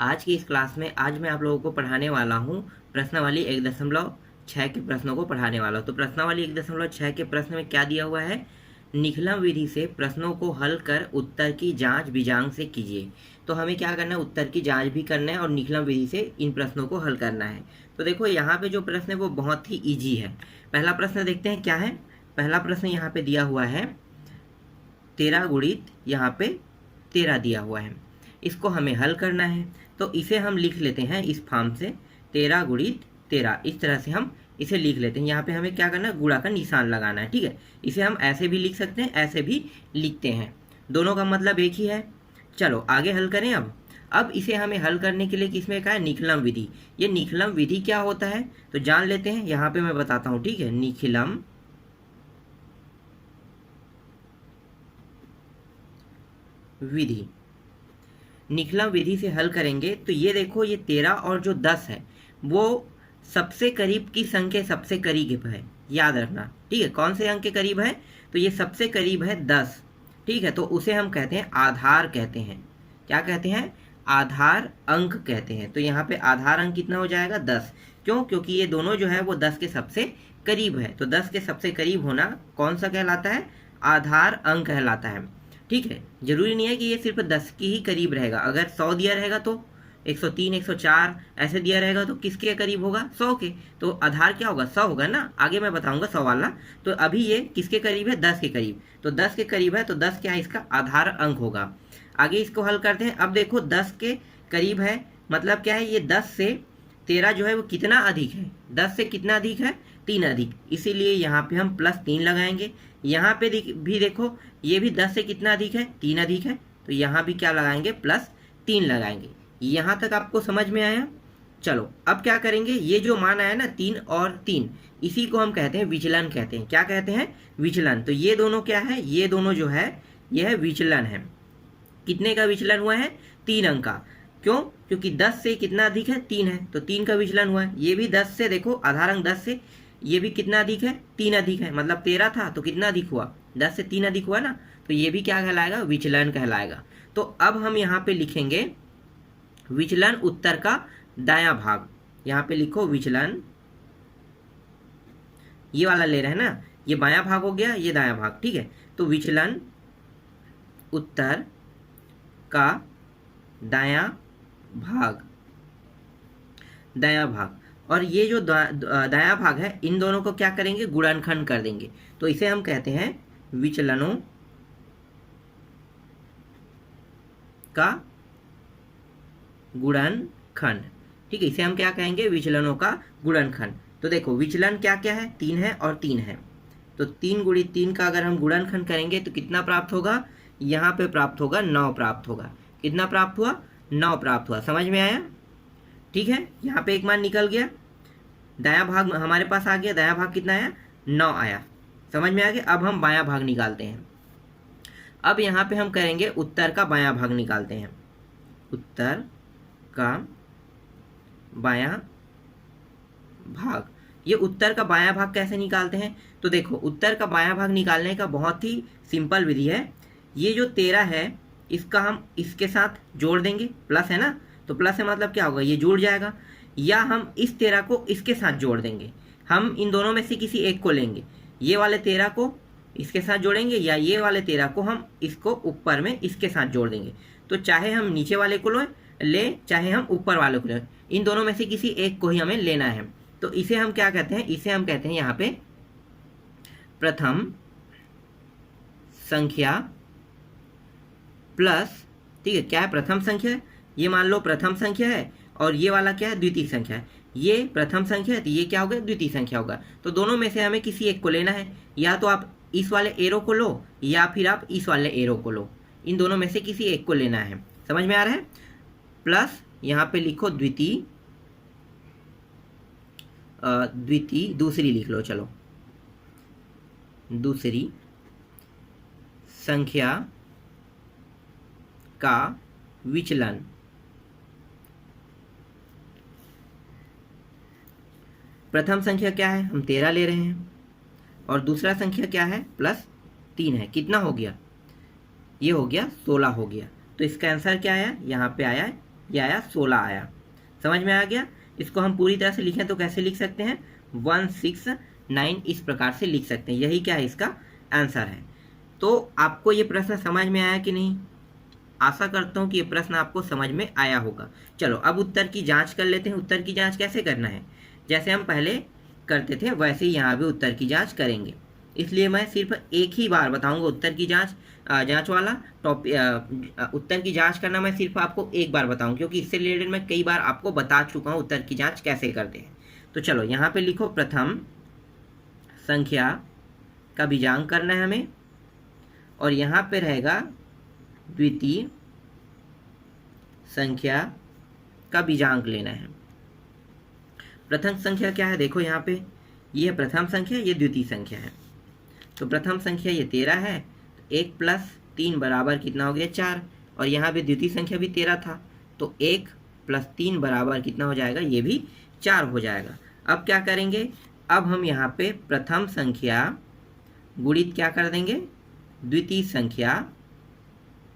आज की इस क्लास में आज मैं आप लोगों को पढ़ाने वाला हूँ प्रश्नावली 1.6 के प्रश्नों को पढ़ाने वाला हूँ। तो प्रश्नावली 1.6 के प्रश्न में क्या दिया हुआ है, निखलम विधि से प्रश्नों को हल कर उत्तर की जांच बीजांग से कीजिए। तो हमें क्या करना है, उत्तर की जांच भी करना है और निखलम विधि से इन प्रश्नों को हल करना है। तो देखो यहाँ पे जो प्रश्न है वो बहुत ही ईजी है। पहला प्रश्न देखते हैं क्या है। पहला प्रश्न यहाँ पे दिया हुआ है 13 गुणित यहाँ पे 13 दिया हुआ है, इसको हमें हल करना है। तो इसे हम लिख लेते हैं इस फॉर्म से 13 गुणित 13, इस तरह से हम इसे लिख लेते हैं। यहाँ पे हमें क्या करना है, गुणा का निशान लगाना है, ठीक है। इसे हम ऐसे भी लिख सकते हैं, ऐसे भी लिखते हैं, दोनों का मतलब एक ही है। चलो आगे हल करें। अब इसे हमें हल करने के लिए किसमें कहा है, निखलम विधि। ये निखलम विधि क्या होता है तो जान लेते हैं, यहाँ पे मैं बताता हूँ, ठीक है। निखलम विधि, निखलम विधि से हल करेंगे तो ये देखो, ये 13 और जो 10 है वो सबसे करीब की संख्या सबसे करीब है, याद रखना, ठीक है। कौन से अंक के करीब है, तो ये सबसे करीब है 10, ठीक है। तो उसे हम कहते हैं आधार कहते हैं। क्या कहते हैं, आधार अंक कहते हैं। तो यहाँ पे आधार अंक कितना हो जाएगा, 10। क्यों, क्योंकि ये दोनों जो है वो 10 के सबसे करीब है। तो 10 के सबसे करीब होना कौन सा कहलाता है, आधार अंक कहलाता है, ठीक है। जरूरी नहीं है कि ये सिर्फ 10 की ही करीब रहेगा। अगर 100 दिया रहेगा तो 103, 104 ऐसे दिया रहेगा तो किसके करीब होगा, 100 के। तो आधार क्या होगा, 100 होगा ना, आगे मैं बताऊंगा 100 वाला। तो अभी ये किसके करीब है, 10 के करीब। तो 10 के करीब है तो 10 क्या है, इसका आधार अंक होगा। आगे इसको हल करते हैं। अब देखो 10 के करीब है मतलब क्या है, ये 10 से 13 जो है वो कितना अधिक है, 10 से कितना अधिक है, 3 अधिक। इसीलिए यहाँ पे हम +3 लगाएंगे। यहाँ पे भी देखो, ये भी 10 से कितना अधिक है, 3 अधिक है। तो यहाँ भी क्या लगाएंगे, +3 लगाएंगे। यहाँ तक आपको समझ में आया। चलो अब क्या करेंगे, ये जो मान आया ना 3 और 3, इसी को हम कहते हैं विचलन कहते हैं। क्या कहते हैं, विचलन। तो ये दोनों क्या है, ये दोनों जो है ये है विचलन है। कितने का विचलन हुआ है, 3 अंक का। क्यों, क्योंकि 10 से कितना अधिक है, 3 है, तो 3 का विचलन हुआ है। ये भी 10 से, देखो आधार अंक 10 से ये भी कितना अधिक है, 3 अधिक है। मतलब 13 था तो कितना अधिक हुआ, 10 से 3 अधिक हुआ ना, तो ये भी क्या कहलाएगा, विचलन कहलाएगा। तो अब हम यहाँ पे लिखेंगे विचलन उत्तर का दायां भाग। यहाँ पे लिखो विचलन, ये वाला ले रहे हैं ना, ये बायां भाग हो गया, ये दायां भाग, ठीक है। तो विचलन उत्तर का दायां भाग, दायां भाग। और ये जो दायां भाग है, इन दोनों को क्या करेंगे, गुणनखंड कर देंगे। तो इसे हम कहते हैं विचलनों का गुणनखंड, ठीक है। इसे हम क्या कहेंगे, विचलनों का गुणनखंड। तो देखो विचलन क्या क्या है, 3 है और 3 है। तो 3 गुणित 3 का अगर हम गुणनखंड करेंगे तो कितना प्राप्त होगा, यहाँ पे प्राप्त होगा 9 प्राप्त होगा। कितना प्राप्त हुआ, 9 प्राप्त हुआ। समझ में आया, ठीक है। यहाँ पे एक मान निकल गया, दायां भाग हमारे पास आ गया। दायां भाग कितना आया, 9 आया। समझ में आ गया। अब हम बायां भाग निकालते हैं। अब यहाँ पे हम करेंगे उत्तर का बायां भाग निकालते हैं। उत्तर का बायां भाग, ये उत्तर का बायां भाग कैसे निकालते हैं, तो देखो उत्तर का बायां भाग निकालने का बहुत ही सिंपल विधि है। ये जो 13 है इसका हम इसके साथ जोड़ देंगे, प्लस है ना, तो प्लस है मतलब क्या होगा, ये जुड़ जाएगा। या हम इस 13 को इसके साथ जोड़ देंगे, हम इन दोनों में से किसी एक को लेंगे, ये वाले 13 को इसके साथ जोड़ेंगे, या ये वाले 13 को हम इसको ऊपर में इसके साथ जोड़ देंगे। तो चाहे हम नीचे वाले को ले चाहे हम ऊपर वाले को लें, इन दोनों में से किसी एक को ही हमें लेना है। तो इसे हम क्या कहते हैं, इसे हम कहते हैं यहाँ पे प्रथम संख्या प्लस, ठीक है। क्या है, प्रथम संख्या है, ये मान लो प्रथम संख्या है, और ये वाला क्या है, द्वितीय संख्या है। ये प्रथम संख्या है तो ये क्या होगा, द्वितीय संख्या होगा। तो दोनों में से हमें किसी एक को लेना है, या तो आप इस वाले एरो को लो या फिर आप इस वाले एरो को लो, इन दोनों में से किसी एक को लेना है। समझ में आ रहा है। प्लस यहाँ पे लिखो द्वितीय, द्वितीय दूसरी लिख लो, चलो दूसरी संख्या का विचलन। प्रथम संख्या क्या है, हम 13 ले रहे हैं, और दूसरा संख्या क्या है, +3 है। कितना हो गया, ये हो गया 16 हो गया। तो इसका आंसर क्या आया, यहाँ पे आया ये आया 16 आया। समझ में आ गया। इसको हम पूरी तरह से लिखें तो कैसे लिख सकते हैं, 169 इस प्रकार से लिख सकते हैं। यही क्या है, इसका आंसर है। तो आपको ये प्रश्न समझ में आया कि नहीं? आशा करता हूँ कि ये प्रश्न आपको समझ में आया होगा। चलो अब उत्तर की जांच कर लेते हैं। उत्तर की जांच कैसे करना है, जैसे हम पहले करते थे वैसे ही यहाँ भी उत्तर की जांच करेंगे। इसलिए मैं सिर्फ एक ही बार बताऊंगा उत्तर की जांच वाला टॉपिक। उत्तर की जांच करना मैं सिर्फ आपको एक बार बताऊं, क्योंकि इससे रिलेटेड मैं कई बार आपको बता चुका हूं उत्तर की जांच कैसे करते हैं। तो चलो यहाँ पे लिखो, प्रथम संख्या का बीजांक करना है हमें, और यहाँ पे रहेगा द्वितीय संख्या का बीजांक लेना है। प्रथम संख्या क्या है, देखो यहाँ पे ये है प्रथम संख्या, ये द्वितीय संख्या है। तो प्रथम संख्या ये 13 है, तो 1 + 3 बराबर कितना हो गया, 4। और यहाँ पे द्वितीय संख्या भी 13 था, तो 1 + 3 बराबर कितना हो जाएगा, ये भी 4 हो जाएगा। अब क्या करेंगे, अब हम यहाँ पे प्रथम संख्या गुणित क्या कर देंगे, द्वितीय संख्या,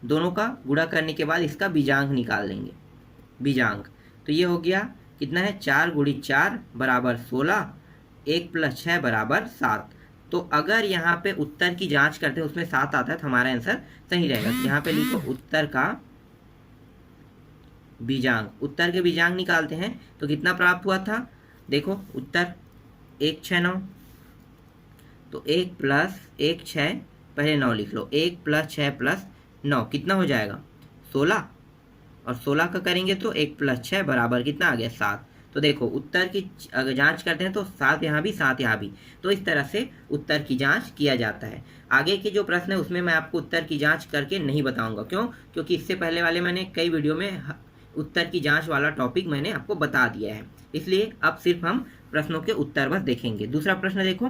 दोनों का गुणा करने के बाद इसका बीजांक निकाल देंगे। बीजांक तो ये हो गया कितना है, 4 × 4 = 16, 1 + 6 = 7। तो अगर यहाँ पे उत्तर की जांच करते हैं उसमें 7 आता है तो हमारा आंसर सही रहेगा। तो यहाँ पे लिखो उत्तर का बीजांक, उत्तर के बीजांक निकालते हैं तो कितना प्राप्त हुआ था, देखो उत्तर 169, तो 1 + 1 6, पहले 9 लिख लो, 1 + 6 + 9 कितना हो जाएगा, 16, और 16 का करेंगे तो 1 + 6 बराबर कितना आ गया, 7। तो देखो उत्तर की अगर जांच करते हैं तो 7 यहाँ भी 7 यहाँ भी, तो इस तरह से उत्तर की जांच किया जाता है। आगे के जो प्रश्न है उसमें मैं आपको उत्तर की जांच करके नहीं बताऊंगा, क्यों, क्योंकि इससे पहले वाले मैंने कई वीडियो में उत्तर की जांच वाला टॉपिक मैंने आपको बता दिया है। इसलिए अब सिर्फ हम प्रश्नों के उत्तर बस देखेंगे। दूसरा प्रश्न देखो,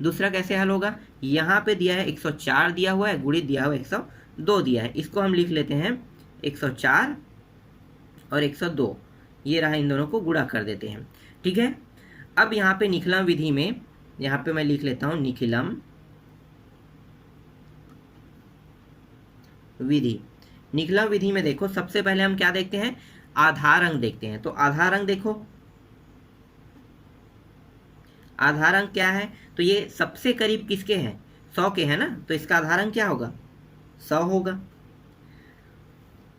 दूसरा कैसे हल होगा, यहाँ पे दिया है 104 दिया हुआ है, गुणित दिया हुआ है 102 दिया है। इसको हम लिख लेते हैं 104 और 102, ये रहा, इन दोनों को गुणा कर देते हैं। ठीक है। अब यहाँ पे निखिलम विधि में, यहाँ पे मैं लिख लेता हूँ निखिलम विधि। निखिलम विधि में देखो सबसे पहले हम क्या देखते हैं, आधार अंक देखते हैं। तो आधार अंक देखो, आधार अंक क्या है, तो ये सबसे करीब किसके हैं, 100 के है ना, तो इसका आधार अंक क्या होगा, 100 होगा।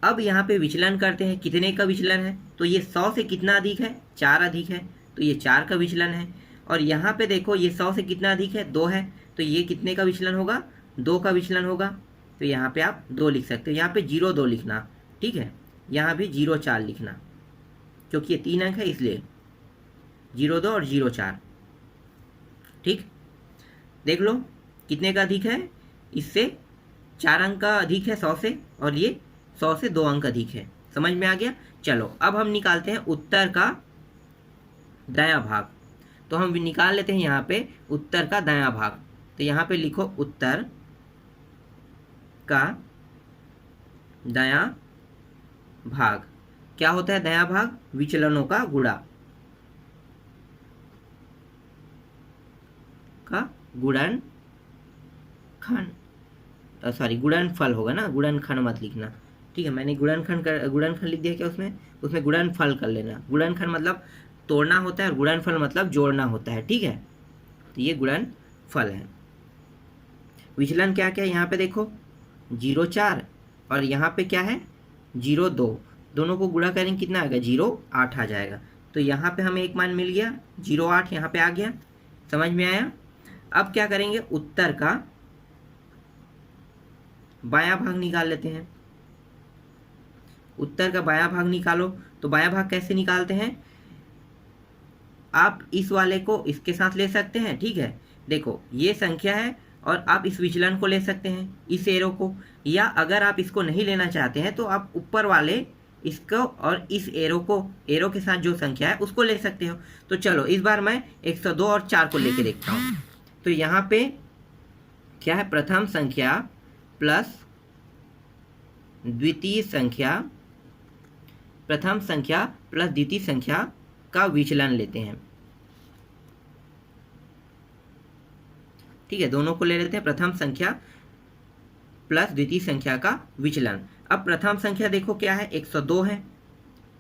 अब यहाँ पे विचलन करते हैं, कितने का विचलन है, तो ये 100 से कितना अधिक है, 4 अधिक है, तो ये 4 का विचलन है। और यहाँ पे देखो ये 100 से कितना अधिक है, 2 है, तो ये कितने का विचलन होगा, 2 का विचलन होगा। तो यहाँ पे आप 2 लिख सकते हो, यहाँ पे 0 2 लिखना, ठीक है, यहाँ भी 0 4 लिखना, क्योंकि ये 3 अंक है इसलिए 0 2 और 0 4। ठीक, देख लो कितने का अधिक है, इससे 4 अंक का अधिक है 100 से, और ये 100 से 2 अंक अधिक है। समझ में आ गया। चलो अब हम निकालते हैं उत्तर का दायां भाग। तो हम निकाल लेते हैं यहाँ पे उत्तर का दायां भाग। तो यहाँ पे लिखो उत्तर का दायां भाग। क्या होता है दायां भाग, विचलनों का गुणा का गुणनखंड, सॉरी गुणनफल होगा ना, गुणनखंड मत लिखना, ठीक है। मैंने गुणनखंड लिख दिया क्या, उसमें गुणनफल कर लेना। गुणनखंड मतलब तोड़ना होता है और गुणनफल मतलब जोड़ना होता है, ठीक है। तो ये गुणनफल है। विचलन क्या क्या है, यहाँ पे देखो 0 4 और यहाँ पे क्या है 0 2, दोनों को गुणा करेंगे कितना आएगा, 0 8 आ जाएगा। तो यहाँ पे हमें एक मान मिल गया 0 8, यहाँ पे आ गया। समझ में आया। अब क्या करेंगे, उत्तर का बायां भाग निकाल लेते हैं। उत्तर का बायां भाग निकालो। तो बायां भाग कैसे निकालते हैं, आप इस वाले को इसके साथ ले सकते हैं, ठीक है। देखो ये संख्या है और आप इस विचलन को ले सकते हैं, इस एरो को, या अगर आप इसको नहीं लेना चाहते हैं तो आप ऊपर वाले इसको और इस एरो को, एरो के साथ जो संख्या है उसको ले सकते हो। तो चलो इस बार मैं 102 और 4 को लेके देखता हूँ। तो यहाँ पे क्या है, प्रथम संख्या प्लस द्वितीय संख्या, प्रथम संख्या प्लस द्वितीय संख्या का विचलन लेते हैं, ठीक है। दोनों को ले लेते हैं, प्रथम संख्या प्लस द्वितीय संख्या का विचलन। अब प्रथम संख्या देखो क्या है, 102 है,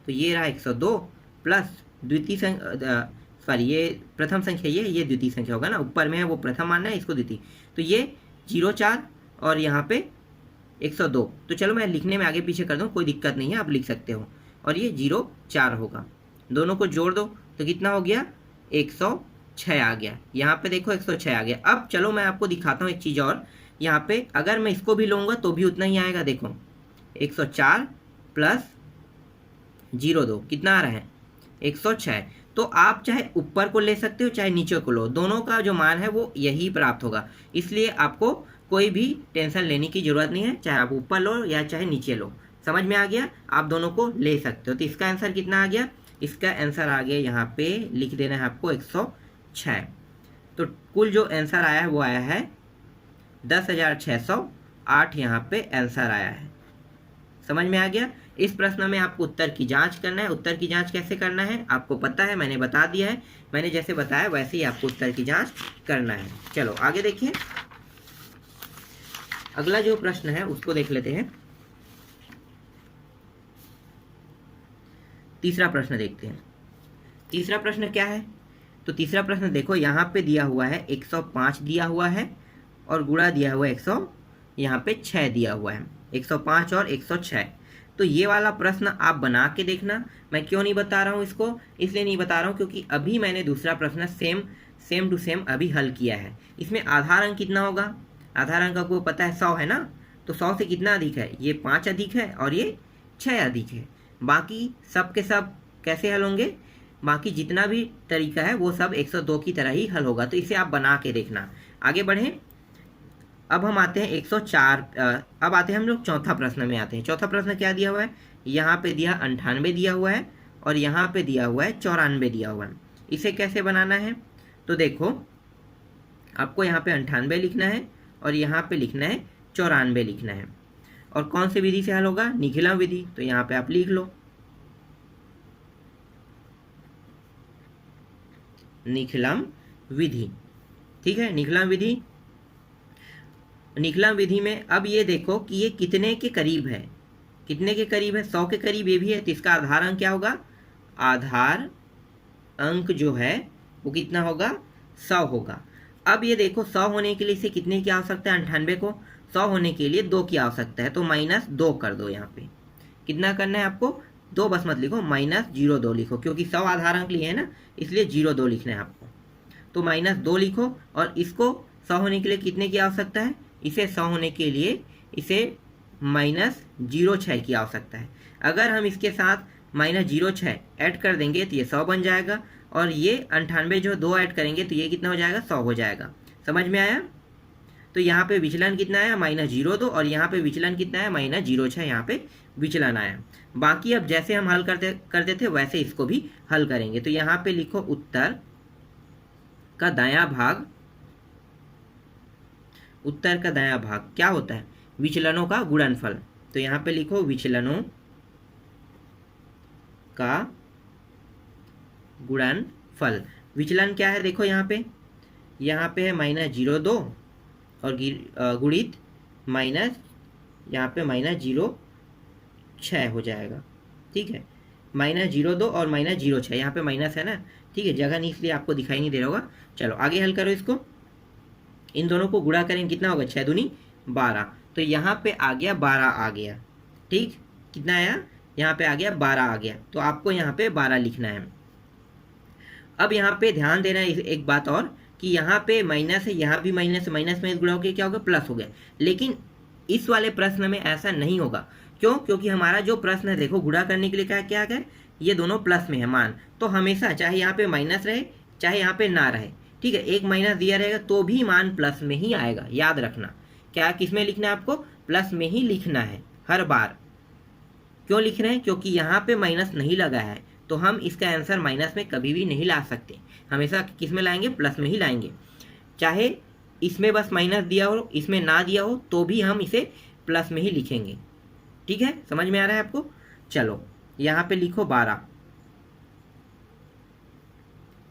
तो ये रहा 102 प्लस द्वितीय संख्या, सॉरी ये प्रथम संख्या, ये द्वितीय संख्या होगा ना, ऊपर में है वो प्रथम मानना है, इसको द्वितीय। तो ये 04 और यहाँ पे 102। तो चलो मैं लिखने में आगे पीछे कर दूँ, कोई दिक्कत नहीं है, आप लिख सकते हो। और ये 04 होगा, दोनों को जोड़ दो तो कितना हो गया, 106 आ गया। यहाँ पे देखो 106 आ गया। अब चलो मैं आपको दिखाता हूँ एक चीज़ और, यहाँ पे अगर मैं इसको भी लूँगा तो भी उतना ही आएगा। देखो 104 प्लस 02 कितना आ रहा है, 106। तो आप चाहे ऊपर को ले सकते हो चाहे नीचे को लो, दोनों का जो मान है वो यही प्राप्त होगा। इसलिए आपको कोई भी टेंशन लेने की जरूरत नहीं है, चाहे आप ऊपर लो या चाहे नीचे लो। समझ में आ गया, आप दोनों को ले सकते हो। तो इसका आंसर कितना आ गया, इसका आंसर आ गया, यहाँ पे लिख देना है आपको 106। तो कुल जो आंसर आया है वो आया है 10,608, यहाँ पे आंसर आया है। समझ में आ गया। इस प्रश्न में आपको उत्तर की जांच करना है। उत्तर की जांच कैसे करना है आपको पता है, मैंने बता दिया है। मैंने जैसे बताया वैसे ही आपको उत्तर की जांच करना है। चलो आगे देखिए, अगला जो प्रश्न है उसको देख लेते हैं। तीसरा प्रश्न देखते हैं। तीसरा प्रश्न क्या है, तो तीसरा प्रश्न देखो, यहाँ पे दिया हुआ है 105 दिया हुआ है और गुणा दिया हुआ है 100, यहाँ पे 6 दिया हुआ है, 105 और 106। तो ये वाला प्रश्न आप बना के देखना। मैं क्यों नहीं बता रहा हूँ इसको, इसलिए नहीं बता रहा हूँ क्योंकि अभी मैंने दूसरा प्रश्न सेम टू सेम अभी हल किया है। इसमें आधार अंक कितना होगा, आधार अंक आपको पता है 100 है ना, तो 100 से कितना अधिक है, ये 5 अधिक है और ये 6 अधिक है। बाकी सब के सब कैसे हल होंगे, बाकी जितना भी तरीका है वो सब 102 की तरह ही हल होगा। तो इसे आप बना के देखना। आगे बढ़ें, अब हम आते हैं 104। अब आते हैं हम लोग चौथा प्रश्न में आते हैं। चौथा प्रश्न क्या दिया हुआ है, यहाँ पे दिया 98 दिया हुआ है और यहाँ पे दिया हुआ है 94 दिया हुआ है। इसे कैसे बनाना है, तो देखो आपको यहाँ पे 98 लिखना है और यहाँ पे लिखना है 94 लिखना है। और कौन सी विधि से हल होगा, निखिलम विधि। तो यहाँ पे आप लिख लो निखिलम विधि, ठीक है, निखिलम विधि। निखिलम विधि में अब ये देखो कि ये कितने के करीब है, कितने के करीब है, 100 के करीब ये भी है। तो इसका आधार अंक क्या होगा, आधार अंक जो है वो कितना होगा, 100 होगा। अब ये देखो 100 होने के लिए इसे कितने की आवश्यकता है, 98 को 100 होने के लिए 2 की आवश्यकता है। तो -2 कर दो। यहाँ पे कितना करना है आपको, 2 बस मत लिखो, -02 लिखो, क्योंकि 100 आधार अंक लिए है ना, इसलिए 02 लिखना है आपको। तो -2 लिखो। और इसको 100 होने के लिए कितने की आवश्यकता है, इसे 100 होने के लिए इसे -06 की आवश्यकता है। अगर हम इसके साथ -06 ऐड कर देंगे तो ये 100 बन जाएगा। और ये 98 जो 2 ऐड करेंगे तो ये कितना हो जाएगा, 100 हो जाएगा। समझ में आया। तो यहाँ पे विचलन कितना आया, -02, और यहाँ पे विचलन कितना है, -06 यहाँ पे विचलन आया। बाकी अब जैसे हम हल करते थे वैसे इसको भी हल करेंगे। तो यहाँ पे लिखो उत्तर का दायां भाग, उत्तर का दायां भाग क्या होता है, विचलनों का गुणनफल। तो यहाँ पे लिखो विचलनों का गुणनफल। विचलन क्या है, देखो यहाँ पे है -02 और गुणित माइनस यहाँ पे -06 हो जाएगा। ठीक है, -02 और -06, यहाँ पे माइनस है ना, ठीक है, जगह नहीं इसलिए आपको दिखाई नहीं दे रहा होगा। चलो आगे हल करो इसको। इन दोनों को गुणा करेंगे कितना होगा, 6 दूनी 12। तो यहाँ पे आ गया 12 आ गया। ठीक, कितना आया, यहाँ पे आ गया 12 आ गया। तो आपको यहाँ पे 12 लिखना है। अब यहाँ पे ध्यान देना है एक बात और, कि यहाँ पे माइनस है, यहाँ भी माइनस है, माइनस में गुणा होकर क्या होगा, प्लस हो गया। लेकिन इस वाले प्रश्न में ऐसा नहीं होगा। क्यों, क्योंकि हमारा जो प्रश्न है देखो गुणा करने के लिए क्या है, ये दोनों प्लस में है मान। तो हमेशा चाहे यहाँ पे माइनस रहे चाहे यहाँ पे ना रहे, ठीक है, एक माइनस दिया रहेगा तो भी मान प्लस में ही आएगा। याद रखना, क्या किस में लिखना है आपको, प्लस में ही लिखना है हर बार। क्यों लिख रहे हैं, क्योंकि यहाँ पे माइनस नहीं लगा है, तो हम इसका आंसर माइनस में कभी भी नहीं ला सकते। हमेशा किस में लाएंगे, प्लस में ही लाएंगे। चाहे इसमें बस माइनस दिया हो, इसमें ना दिया हो, तो भी हम इसे प्लस में ही लिखेंगे। ठीक है, समझ में आ रहा है आपको। चलो यहाँ पे लिखो 12,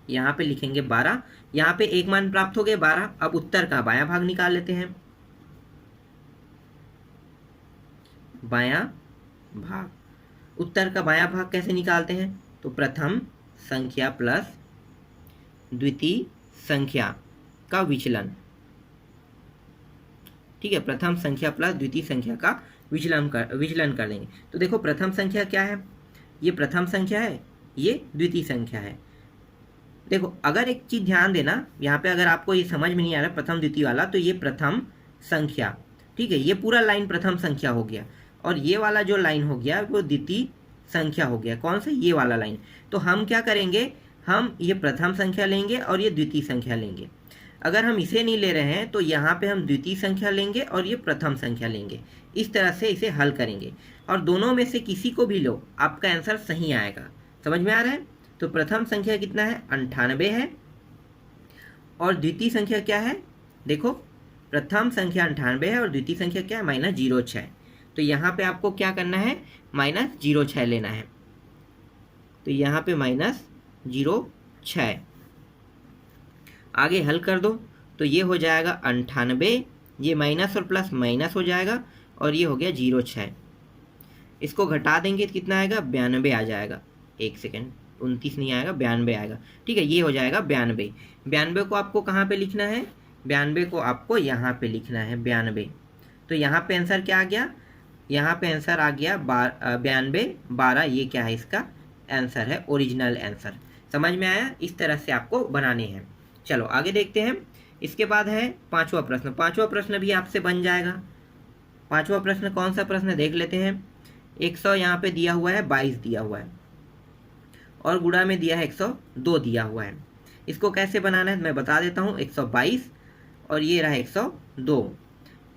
यहाँ पे लिखेंगे 12। यहाँ पे एक मान प्राप्त हो गए 12। अब उत्तर का बायां भाग निकाल लेते हैं। बायां भाग, उत्तर का बायां भाग कैसे निकालते हैं? तो प्रथम संख्या प्लस द्वितीय संख्या का विचलन, ठीक है, प्रथम संख्या प्लस द्वितीय संख्या का विचलन कर देंगे। तो देखो प्रथम संख्या क्या है, ये प्रथम संख्या है, ये द्वितीय संख्या है। देखो अगर एक चीज ध्यान देना, यहाँ पे अगर आपको ये समझ में नहीं आ रहा प्रथम द्वितीय वाला, तो ये प्रथम संख्या, ठीक है, ये पूरा लाइन प्रथम संख्या हो गया, और ये वाला जो लाइन हो गया वो द्वितीय संख्या हो गया। कौन सा? ये वाला लाइन। तो हम क्या करेंगे, हम ये प्रथम संख्या लेंगे और ये द्वितीय संख्या लेंगे। अगर हम इसे नहीं ले रहे हैं तो यहाँ पे हम द्वितीय संख्या लेंगे और ये प्रथम संख्या लेंगे। इस तरह से इसे हल करेंगे, और दोनों में से किसी को भी लो, आपका आंसर सही आएगा। समझ में आ रहा है? तो प्रथम संख्या कितना है? 98 है, और द्वितीय संख्या क्या है? देखो प्रथम संख्या 98 है और द्वितीय संख्या क्या है? -06। तो यहाँ पे आपको क्या करना है? -06 लेना है। तो यहाँ पे -06, आगे हल कर दो तो ये हो जाएगा 98, ये माइनस और प्लस माइनस हो जाएगा, और ये हो गया 06। इसको घटा देंगे तो कितना आएगा? 92 आ जाएगा। एक सेकेंड, 29 नहीं आएगा, 92 आएगा। ठीक है, ये हो जाएगा 92। 92 को आपको कहाँ पे लिखना है? 92 को आपको यहाँ पे लिखना है, 92। तो यहाँ पे आंसर क्या आ गया? यहाँ पे आंसर आ गया 92, 12। ये क्या है? इसका आंसर है, ओरिजिनल आंसर। समझ में आया? इस तरह से आपको बनाने हैं। चलो आगे देखते हैं। इसके बाद है पांचवा प्रश्न। पांचवा प्रश्न भी आपसे बन जाएगा। पांचवा प्रश्न कौन सा प्रश्न देख लेते हैं। 100 यहाँ पे दिया हुआ है, 22 दिया हुआ है, और गुणा में दिया है 102 दिया हुआ है। इसको कैसे बनाना है मैं बता देता हूँ। 122 और ये रहा 102।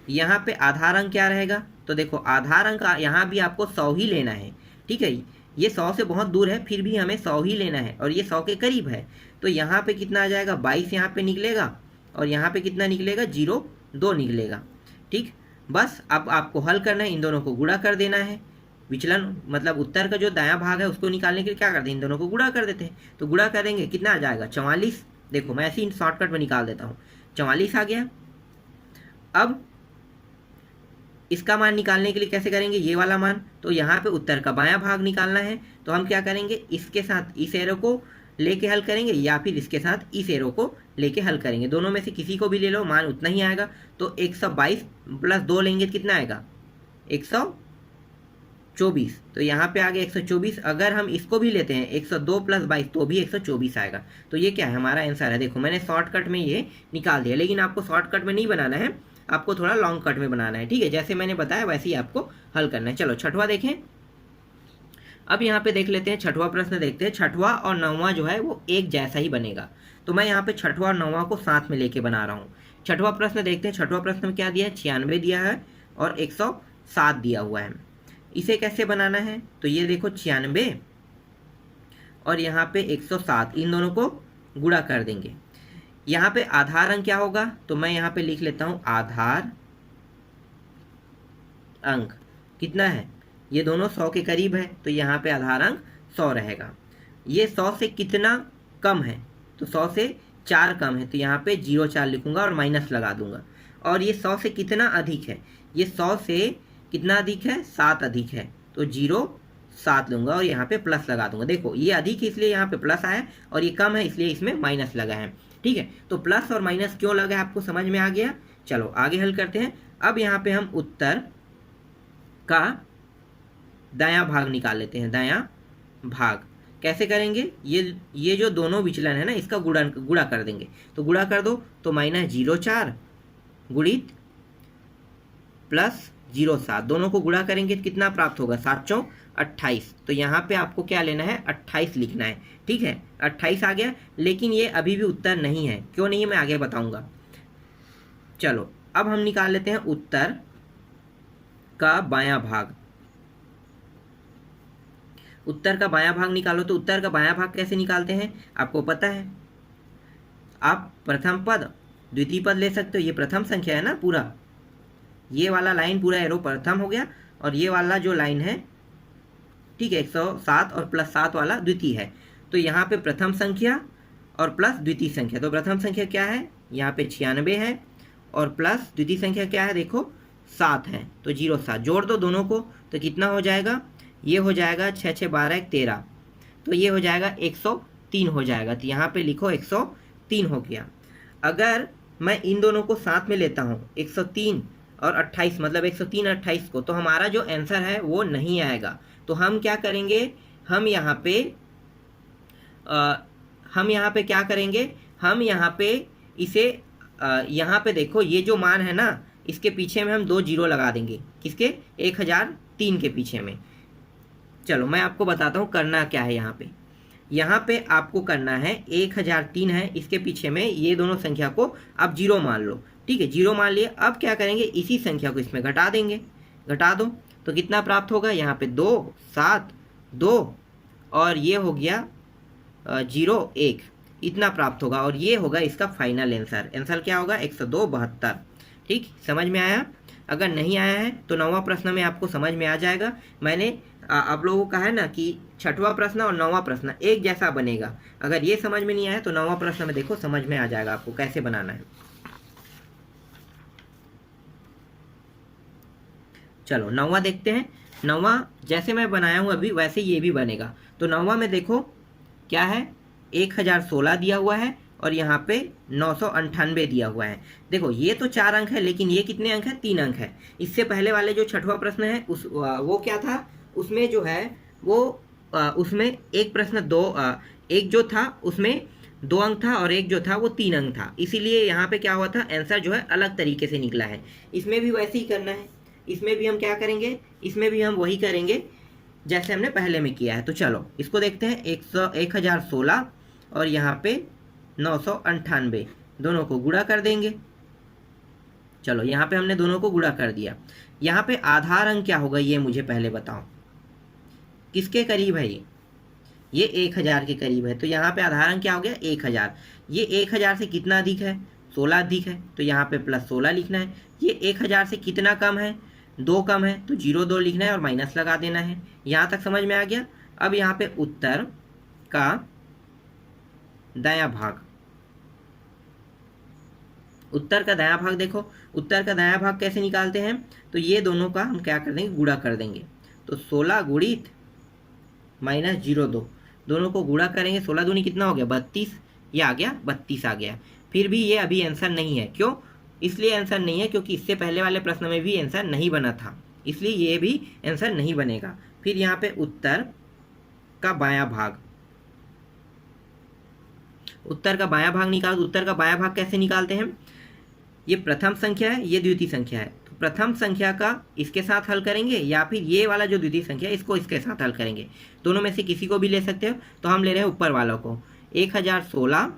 यहाँ पे आधार अंक क्या रहेगा? तो देखो आधार अंक यहाँ भी आपको 100 ही लेना है। ठीक है, ये 100 से बहुत दूर है, फिर भी हमें 100 ही लेना है, और ये 100 के करीब है। तो यहाँ पे कितना आ जाएगा? 22 यहाँ पे निकलेगा, और यहाँ पे कितना निकलेगा? 02 निकलेगा। ठीक, बस अब आपको हल करना है, इन दोनों को गुणा कर देना है। विचलन मतलब उत्तर का जो दायां भाग है उसको निकालने के लिए क्या करते हैं? इन दोनों को गुणा कर देते हैं। तो गुणा करेंगे, कितना आ जाएगा? 44। देखो मैं ऐसे ही शॉर्टकट में निकाल देता हूँ। 44 आ गया। अब इसका मान निकालने के लिए कैसे करेंगे? ये वाला मान, तो यहाँ पे उत्तर का बायां भाग निकालना है। तो हम क्या करेंगे? इसके साथ इस एरो को लेके हल करेंगे, या फिर इसके साथ इस एरो को लेके हल करेंगे। दोनों में से किसी को भी ले लो, मान उतना ही आएगा। तो 122 + 2 लेंगे तो कितना आएगा? 124। तो यहाँ पे आ गया 124। अगर हम इसको भी लेते हैं 102 + 22 तो भी 124 आएगा। तो ये क्या है? हमारा आंसर है। देखो मैंने शॉर्टकट में ये निकाल दिया, लेकिन आपको शॉर्टकट में नहीं बनाना है, आपको थोड़ा लॉन्ग कट में बनाना है। ठीक है, जैसे मैंने बताया वैसे ही आपको हल करना है। चलो छठवां देखें। अब यहाँ पे देख लेते हैं, छठवां प्रश्न देखते हैं। छठवां और नौवां जो है वो एक जैसा ही बनेगा। तो मैं यहाँ पे छठवां और नौवां को साथ में लेके बना रहा हूँ। छठवां प्रश्न देखते हैं। छठवां प्रश्न में क्या दिया है? 96 दिया है और 107 दिया हुआ है। इसे कैसे बनाना है? तो ये देखो 96 और यहाँ पे 107, इन दोनों को गुणा कर देंगे। यहाँ पे आधार अंक क्या होगा? तो मैं यहाँ पे लिख लेता हूँ आधार अंक कितना है? ये दोनों 100 के करीब है, तो यहाँ पे आधार अंक 100 रहेगा। ये 100 से कितना कम है? तो 100 से 4 कम है, तो यहाँ पे 04 लिखूंगा और माइनस लगा दूंगा। और ये 100 से कितना अधिक है? ये 100 से कितना अधिक है? 7 अधिक है, तो 07 लूंगा और यहाँ पे प्लस लगा दूंगा। देखो ये अधिक है इसलिए यहाँ पे प्लस आया, और ये कम है इसलिए इसमें माइनस लगा है। ठीक है, तो प्लस और माइनस क्यों लगा है आपको समझ में आ गया। चलो आगे हल करते हैं। अब यहाँ पे हम उत्तर का दायां भाग निकाल लेते हैं। दायां भाग कैसे करेंगे? ये जो दोनों विचलन है ना, इसका गुणा कर देंगे। तो गुणा कर दो तो -04 गुणित +07, दोनों को गुणा करेंगे तो कितना प्राप्त होगा? 7 × 28। तो यहाँ पे आपको क्या लेना है? 28 लिखना है। ठीक है, 28 आ गया, लेकिन ये अभी भी उत्तर नहीं है। क्यों नहीं है मैं आगे बताऊंगा। चलो अब हम निकाल लेते हैं उत्तर का बायां भाग। उत्तर का बायां भाग निकालो। तो उत्तर का बायां भाग कैसे निकालते हैं आपको पता है। आप प्रथम पद द्वितीय पद ले सकते हो। ये प्रथम संख्या है ना, पूरा ये वाला लाइन पूरा एरो प्रथम हो गया, और ये वाला जो लाइन है, ठीक है, 107 और +7 वाला द्वितीय है। तो यहाँ पे प्रथम संख्या और प्लस द्वितीय संख्या। तो प्रथम संख्या क्या है? यहाँ पे 96 है, और प्लस द्वितीय संख्या क्या है? देखो 7 है, तो 07 जोड़ दो दोनों को, तो कितना हो जाएगा? ये हो जाएगा 6 6 12 1 13, तो ये हो जाएगा 103 हो जाएगा। तो यहाँ पे लिखो 103 हो गया। अगर मैं इन दोनों को साथ में लेता हूँ 103 और 28, मतलब 103 और 28 को, तो हमारा जो आंसर है वो नहीं आएगा। तो हम क्या करेंगे, हम यहाँ पे क्या करेंगे, हम यहाँ पे इसे यहाँ पे देखो ये जो मान है ना, इसके पीछे में हम 2 जीरो लगा देंगे। किसके? 1003 के पीछे में। चलो मैं आपको बताता हूँ करना क्या है। यहाँ पे आपको करना है 1003 है, इसके पीछे में ये दोनों संख्या को आप जीरो मान लो। ठीक है, जीरो मान लिए। अब क्या करेंगे, इसी संख्या को इसमें घटा देंगे। घटा दो तो कितना प्राप्त होगा, यहाँ पे 2 7 2 और ये हो गया 0 1, इतना प्राप्त होगा। और ये होगा इसका फाइनल आंसर। आंसर क्या होगा, 102 72। ठीक, समझ में आया? अगर नहीं आया है तो 9वां प्रश्न में आपको समझ में आ जाएगा। मैंने आप लोगों को कहा है ना कि 6वां प्रश्न और 9वां प्रश्न एक जैसा बनेगा। अगर ये समझ में नहीं आया तो 9वां प्रश्न में देखो, समझ में आ जाएगा आपको कैसे बनाना है। चलो 9वां देखते हैं। 9वां जैसे मैं बनाया हूँ अभी वैसे ये भी बनेगा। तो 9वां में देखो क्या है, 1016 दिया हुआ है और यहाँ पे 998 दिया हुआ है। देखो ये तो 4 अंक है, लेकिन ये कितने अंक है, 3 अंक है। इससे पहले वाले जो 6वां प्रश्न है वो क्या था, उसमें जो है वो उसमें एक प्रश्न एक जो था उसमें 2 अंक था और एक जो था वो 3 अंक था। इसीलिए यहाँ पे क्या हुआ था, आंसर जो है अलग तरीके से निकला है। इसमें भी वैसे ही करना है। इसमें भी हम क्या करेंगे, इसमें भी हम वही करेंगे जैसे हमने पहले में किया है। तो चलो इसको देखते हैं। 1016 और यहाँ पे 998, दोनों को गुणा कर देंगे। चलो यहाँ पे हमने दोनों को गुणा कर दिया। यहाँ पे आधार अंक क्या होगा ये मुझे पहले बताओ, किसके करीब है ये 1000 के करीब है। तो यहाँ पे आधार अंक क्या हो गया, 1000। ये 1000 से कितना अधिक है, 16 अधिक है, तो यहाँ पे प्लस 16 लिखना है। ये 1000 से कितना कम है, 2 कम है, तो 02 लिखना है और माइनस लगा देना है। यहाँ तक समझ में आ गया? अब यहाँ पे उत्तर का दायां भाग, उत्तर का दायां भाग देखो। उत्तर का दायां भाग कैसे निकालते हैं, तो ये दोनों का हम क्या कर देंगे, गुणा कर देंगे। तो 16 गुणित माइनस 02, दोनों को गुणा करेंगे। 16 दूनी कितना हो गया, 32। ये आ गया 32 आ गया। फिर भी ये अभी आंसर नहीं है। क्यों? इसलिए आंसर नहीं है क्योंकि इससे पहले वाले प्रश्न में भी आंसर नहीं बना था, इसलिए ये भी आंसर नहीं बनेगा। फिर यहाँ पे उत्तर का बायां भाग, उत्तर का बायां भाग निकाल। उत्तर का बायां भाग कैसे निकालते हैं, ये प्रथम संख्या है, ये द्वितीय संख्या है। तो प्रथम संख्या का इसके साथ हल करेंगे या फिर ये वाला जो द्वितीय संख्या है इसको इसके साथ हल करेंगे। दोनों में से किसी को भी ले सकते हो। तो हम ले रहे हैं ऊपर वालों को। 1016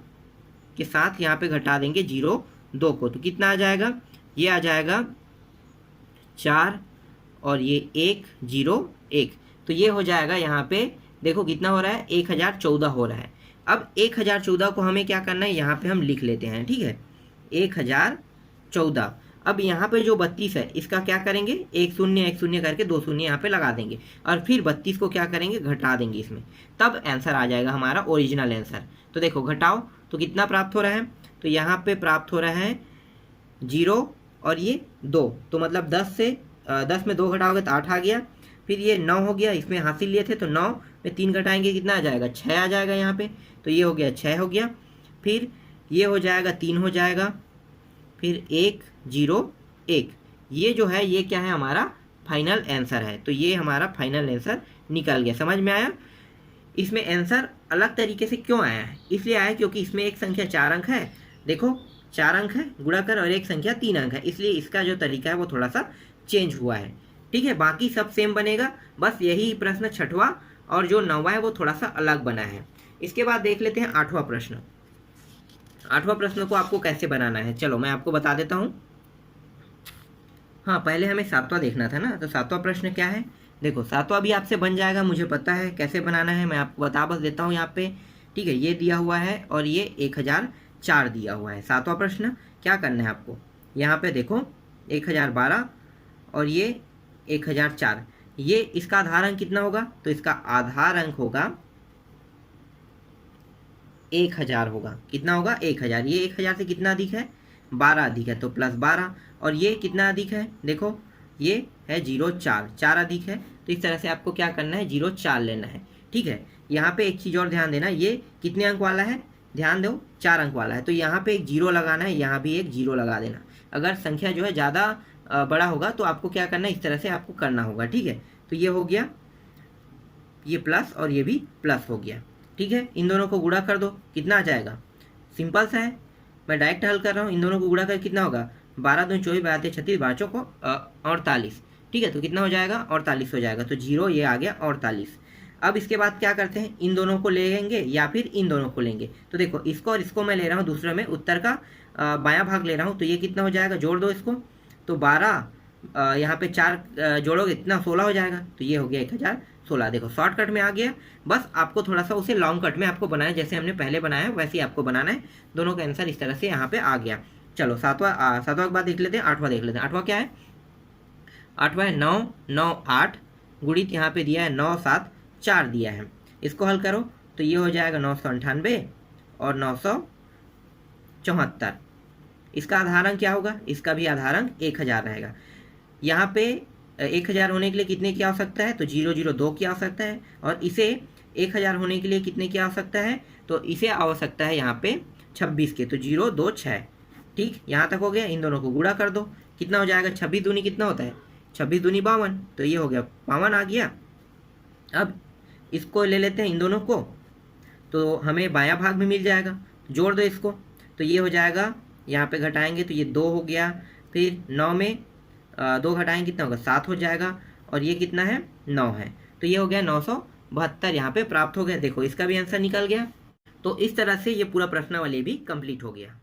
के साथ यहाँ पे घटा देंगे 02 को, तो कितना आ जाएगा, ये आ जाएगा 4 और ये 101। तो ये हो जाएगा, यहाँ पे देखो कितना हो रहा है, 1014 हो रहा है। अब 1014 को हमें क्या करना है, यहाँ पे हम लिख लेते हैं। ठीक है, 1014। अब यहाँ पे जो 32 है इसका क्या करेंगे, 1 0 करके 2 शून्य यहाँ पे लगा देंगे और फिर 32 को क्या करेंगे, घटा देंगे इसमें, तब आंसर आ जाएगा हमारा ओरिजिनल आंसर। तो देखो घटाओ तो कितना प्राप्त हो रहा है, तो यहाँ पे प्राप्त हो रहा है 0 और ये 2, तो मतलब 10 में 2 घटाओगे तो 8 आ गया। फिर ये 9 हो गया, इसमें हासिल लिए थे तो 9 में 3 घटाएंगे कितना आ जाएगा, 6 आ जाएगा यहाँ पे। तो ये हो गया 6 हो गया। फिर ये हो जाएगा 3 हो जाएगा, फिर 1 0 1। ये जो है ये क्या है, हमारा फाइनल आंसर है। तो ये हमारा फाइनल आंसर निकल गया। समझ में आया? इसमें आंसर अलग तरीके से क्यों आया है, इसलिए आया क्योंकि इसमें एक संख्या 4 अंक है, देखो 4 अंक है गुणा कर, और एक संख्या 3 अंक है, इसलिए इसका जो तरीका है वो थोड़ा सा चेंज हुआ है। ठीक है, बाकी सब सेम बनेगा, बस यही प्रश्न 6वां और जो 9वां है वो थोड़ा सा अलग बना है। इसके बाद देख लेते हैं 8वां प्रश्न। 8वां प्रश्न को आपको कैसे बनाना है, चलो मैं आपको बता देता हूँ। हाँ, पहले हमें 7वां देखना था ना। तो 7वां प्रश्न क्या है, देखो 7वां भी आपसे बन जाएगा, मुझे पता है कैसे बनाना है, मैं आपको बता बस देता हूँ यहाँ पे। ठीक है, ये दिया हुआ है और ये 1004 दिया हुआ है। 7वां प्रश्न क्या करना है आपको, यहाँ पे देखो 1012 और ये 1004, ये इसका आधार अंक कितना होगा, तो इसका आधार अंक होगा 1000 होगा। कितना होगा, 1000। ये 1000 से कितना अधिक है, 12 अधिक है, तो +12। और ये कितना अधिक है, देखो ये है 0 4, 4 अधिक है, तो इस तरह से आपको क्या करना है 0 4 लेना है। ठीक है, यहाँ पे एक चीज़ और ध्यान देना, ये कितने अंक वाला है, ध्यान दो 4 अंक वाला है, तो यहाँ पे एक 0 लगाना है, यहाँ भी एक 0 लगा देना। अगर संख्या जो है ज़्यादा बड़ा होगा तो आपको क्या करना है, इस तरह से आपको करना होगा। ठीक है, तो ये हो गया, ये प्लस और ये भी प्लस हो गया। ठीक है, इन दोनों को गुणा कर दो, कितना आ जाएगा, सिंपल सा है, मैं डायरेक्ट हल कर रहा हूँ। इन दोनों को गुणा कर कितना होगा, 12 दूनी 24, 12 36, 12 चौको 48। ठीक है, तो कितना हो जाएगा, 48 हो जाएगा, तो 0 ये आ गया 48। अब इसके बाद क्या करते हैं, इन दोनों को लेंगे या फिर इन दोनों को लेंगे। तो देखो इसको और इसको मैं ले रहा हूँ दूसरे में, उत्तर का बायां भाग ले रहा हूँ, तो ये कितना हो जाएगा, जोड़ दो इसको, तो 12 यहाँ पे 4 जोड़ोगे इतना 16 हो जाएगा, तो ये हो गया 1016। देखो शॉर्टकट में आ गया, बस आपको थोड़ा सा उसे लॉन्ग कट में आपको बनाना है, जैसे हमने पहले बनाया वैसे ही आपको बनाना है। दोनों का आंसर इस तरह से यहाँ पे आ गया। चलो सातवां के बाद देख लेते हैं, 8वां देख लेते हैं। 8वां क्या है, 8वां है 9 9 8, गुणित यहाँ पे दिया है 9 7 4 दिया है। इसको हल करो तो ये हो जाएगा 998 और 974। इसका आधार अंक क्या होगा, इसका भी आधार अंक 1000 रहेगा। यहाँ पे 1000 होने के लिए कितने की आवश्यकता है, तो 002 की आवश्यकता है, और इसे 1000 होने के लिए कितने की आवश्यकता है, तो इसे आवश्यकता है यहाँ पे 26 के, तो 026। ठीक, यहाँ तक हो गया। इन दोनों को गुणा कर दो, कितना हो जाएगा, 26 दूनी कितना होता है, 26 दूनी 52, तो ये हो गया 52 आ गया। अब इसको ले लेते हैं इन दोनों को, तो हमें बायां भाग भी मिल जाएगा, जोड़ दो इसको, तो ये हो जाएगा, यहाँ पे घटाएंगे तो ये 2 हो गया, फिर 9 में 2 घटाएंगे कितना होगा, 7 हो जाएगा, और ये कितना है, 9 है, तो ये हो गया 972 यहाँ पे प्राप्त हो गया। देखो इसका भी आंसर निकल गया। तो इस तरह से ये पूरा प्रश्नावली भी कंप्लीट हो गया।